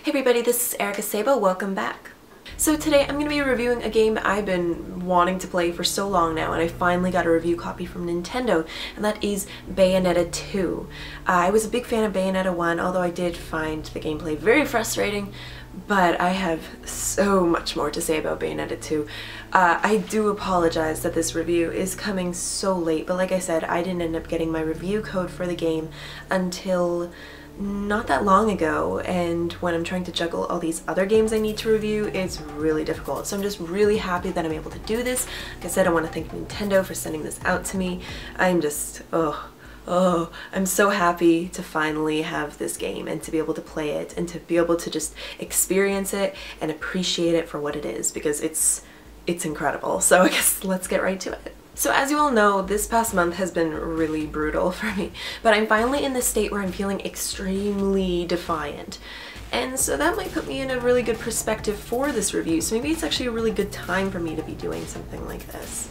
Hey everybody, this is Erika Szabo, welcome back. So today I'm going to be reviewing a game I've been wanting to play for so long now, and I finally got a review copy from Nintendo, and that is Bayonetta 2. I was a big fan of Bayonetta 1, although I did find the gameplay very frustrating, but I have so much more to say about Bayonetta 2. I do apologize that this review is coming so late, but like I said, I didn't end up getting my review code for the game until not that long ago, and when I'm trying to juggle all these other games I need to review, it's really difficult. So I'm just really happy that I'm able to do this. Like I said, I want to thank Nintendo for sending this out to me. I'm just, I'm so happy to finally have this game and to be able to play it and to be able to just experience it and appreciate it for what it is, because it's incredible. So I guess let's get right to it. So as you all know, this past month has been really brutal for me, but I'm finally in the state where I'm feeling extremely defiant. And so that might put me in a really good perspective for this review, so maybe it's actually a really good time for me to be doing something like this.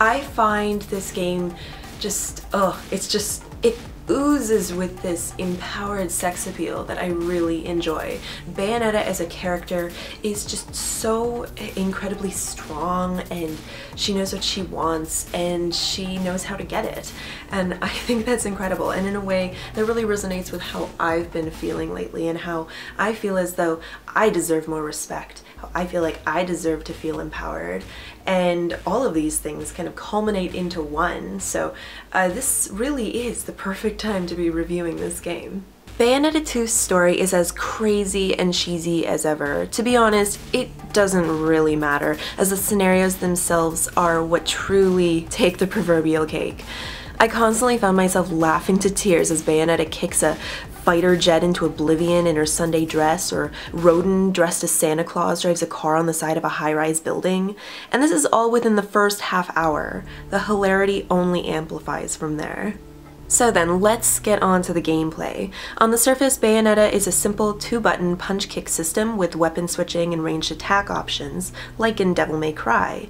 I find this game just, it oozes with this empowered sex appeal that I really enjoy. Bayonetta as a character is just so incredibly strong, and she knows what she wants and she knows how to get it. And I think that's incredible, and in a way that really resonates with how I've been feeling lately and how I feel as though I deserve more respect. I feel like I deserve to feel empowered, and all of these things kind of culminate into one, so this really is the perfect time to be reviewing this game. Bayonetta 2's story is as crazy and cheesy as ever. To be honest, it doesn't really matter, as the scenarios themselves are what truly take the proverbial cake. I constantly found myself laughing to tears as Bayonetta kicks a fighter jet into oblivion in her Sunday dress, or Rodin dressed as Santa Claus drives a car on the side of a high-rise building. And this is all within the first half hour. The hilarity only amplifies from there. So then, let's get on to the gameplay. On the surface, Bayonetta is a simple 2-button punch-kick system with weapon switching and ranged attack options, like in Devil May Cry.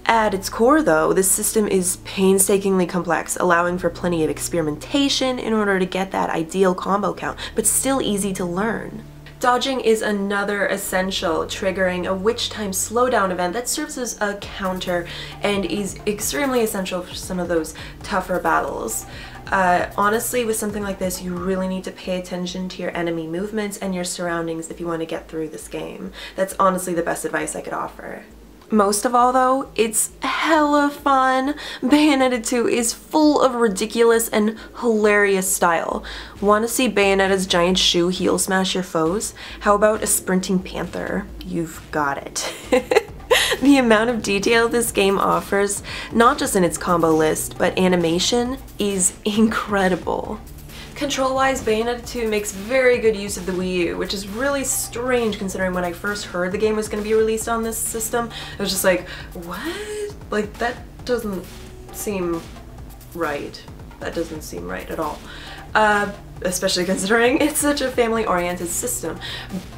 At its core though, this system is painstakingly complex, allowing for plenty of experimentation in order to get that ideal combo count, but still easy to learn. Dodging is another essential, triggering a witch time slowdown event that serves as a counter and is extremely essential for some of those tougher battles. Honestly, with something like this, you really need to pay attention to your enemy movements and your surroundings if you want to get through this game. That's honestly the best advice I could offer. Most of all though, it's hella fun. Bayonetta 2 is full of ridiculous and hilarious style. Want to see Bayonetta's giant shoe heel smash your foes? How about a sprinting panther? You've got it. The amount of detail this game offers, not just in its combo list, but animation, is incredible. Control-wise, Bayonetta 2 makes very good use of the Wii U, which is really strange considering when I first heard the game was going to be released on this system. I was just like, what? Like, that doesn't seem right. That doesn't seem right at all. Especially considering it's such a family-oriented system.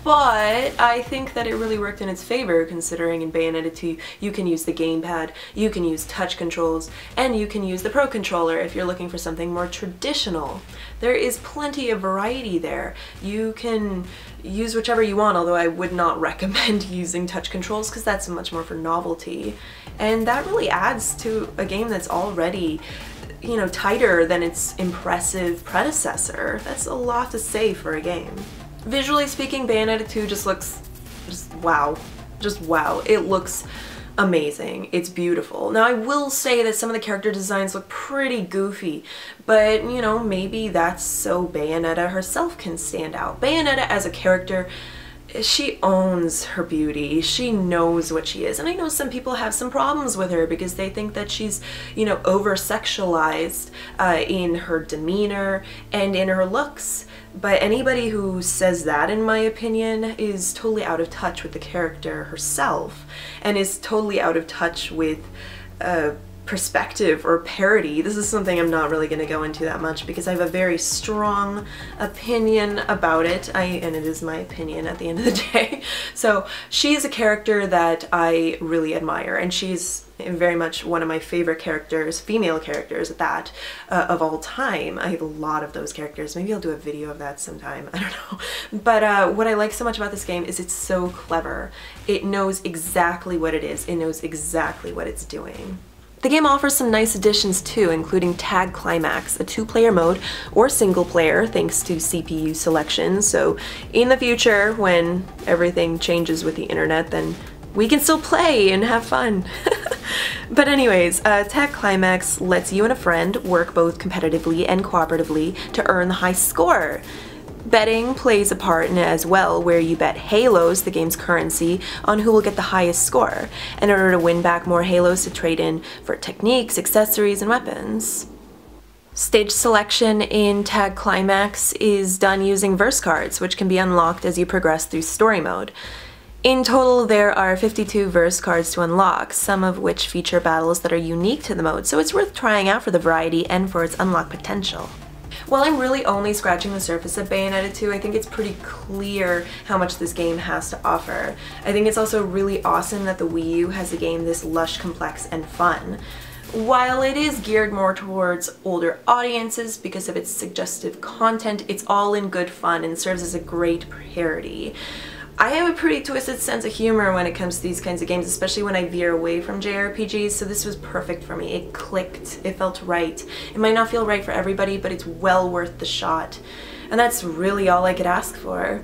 But I think that it really worked in its favor, considering in Bayonetta 2 you can use the gamepad, you can use touch controls, and you can use the Pro Controller if you're looking for something more traditional. There is plenty of variety there. You can use whichever you want, although I would not recommend using touch controls because that's much more for novelty. And that really adds to a game that's already, you know, tighter than its impressive predecessor. That's a lot to say for a game. Visually speaking, Bayonetta 2 just looks, wow. Just wow. It looks amazing. It's beautiful. Now I will say that some of the character designs look pretty goofy, but you know, maybe that's so Bayonetta herself can stand out. Bayonetta as a character, she owns her beauty. She knows what she is. And I know some people have some problems with her because they think that she's, you know, over-sexualized in her demeanor and in her looks. But anybody who says that, in my opinion, is totally out of touch with the character herself and is totally out of touch with perspective or parody. This is something I'm not really going to go into that much because I have a very strong opinion about it, and it is my opinion at the end of the day. So she's a character that I really admire, and she's very much one of my favorite characters, female characters at that, of all time. I have a lot of those characters. Maybe I'll do a video of that sometime, I don't know. But what I like so much about this game is it's so clever. It knows exactly what it is. It knows exactly what it's doing. The game offers some nice additions too, including Tag Climax, a 2-player mode, or single player thanks to CPU selection. So in the future, when everything changes with the internet, then we can still play and have fun. But anyways, Tag Climax lets you and a friend work both competitively and cooperatively to earn the high score. Betting plays a part in it as well, where you bet halos, the game's currency, on who will get the highest score, in order to win back more halos to trade in for techniques, accessories, and weapons. Stage selection in Tag Climax is done using verse cards, which can be unlocked as you progress through story mode. In total, there are 52 verse cards to unlock, some of which feature battles that are unique to the mode, so it's worth trying out for the variety and for its unlocked potential. While I'm really only scratching the surface of Bayonetta 2, I think it's pretty clear how much this game has to offer. I think it's also really awesome that the Wii U has a game this lush, complex, and fun. While it is geared more towards older audiences because of its suggestive content, it's all in good fun and serves as a great parody. I have a pretty twisted sense of humor when it comes to these kinds of games, especially when I veer away from JRPGs, so this was perfect for me. It clicked, it felt right. It might not feel right for everybody, but it's well worth the shot. And that's really all I could ask for.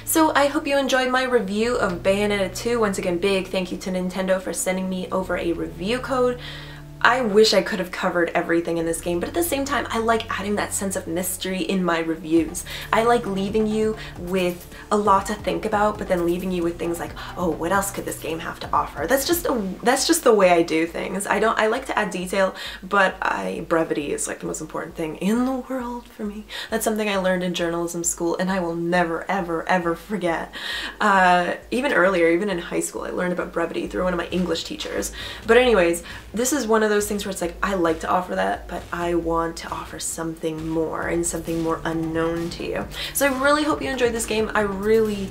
So I hope you enjoyed my review of Bayonetta 2. Once again, big thank you to Nintendo for sending me over a review code. I wish I could have covered everything in this game, but at the same time, I like adding that sense of mystery in my reviews. I like leaving you with a lot to think about, but then leaving you with things like, oh, what else could this game have to offer? That's just the way I do things. I like to add detail, but brevity is like the most important thing in the world for me. That's something I learned in journalism school, and I will never, ever, ever forget. Even earlier, even in high school, I learned about brevity through one of my English teachers. But anyways, this is one of those things where it's like, I like to offer that, but I want to offer something more and something more unknown to you. So I really hope you enjoyed this game. I really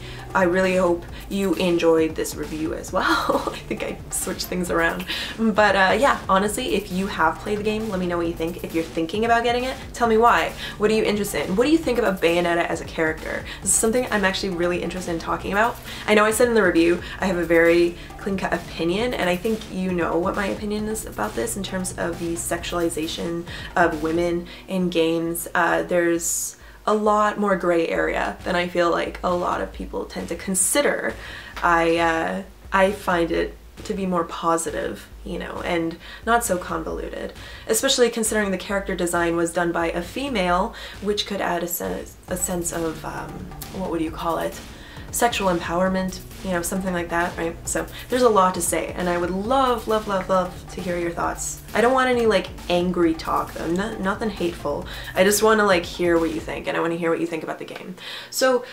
hope you enjoyed this review as well. I think I switched things around. But yeah, honestly, if you have played the game, let me know what you think. If you're thinking about getting it, tell me why. What are you interested in? What do you think about Bayonetta as a character? This is something I'm actually really interested in talking about. I know I said in the review, I have a very clean-cut opinion, and I think you know what my opinion is about this in terms of the sexualization of women in games. There's a lot more gray area than I feel like a lot of people tend to consider. I find it to be more positive, you know, and not so convoluted, especially considering the character design was done by a female, which could add a sense of, what would you call it? Sexual empowerment, you know, something like that, right? So there's a lot to say, and I would love, love, love, love to hear your thoughts. I don't want any like angry talk though, nothing hateful. I just want to like hear what you think, and I want to hear what you think about the game. So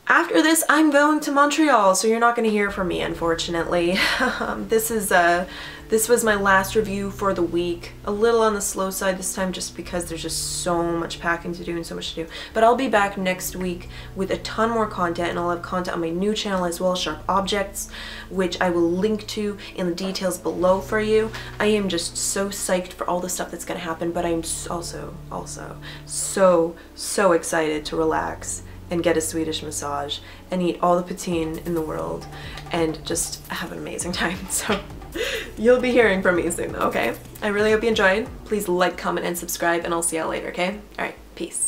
after this, I'm going to Montreal, so you're not going to hear from me, unfortunately. This was my last review for the week. A little on the slow side this time just because there's just so much packing to do and so much to do. But I'll be back next week with a ton more content, and I'll have content on my new channel as well, Sharp Objects, which I will link to in the details below for you. I am just so psyched for all the stuff that's going to happen, but I'm also so excited to relax and get a Swedish massage and eat all the poutine in the world and just have an amazing time. So you'll be hearing from me soon, okay? I really hope you enjoyed. Please like, comment, and subscribe, and I'll see y'all later, okay? Alright, peace.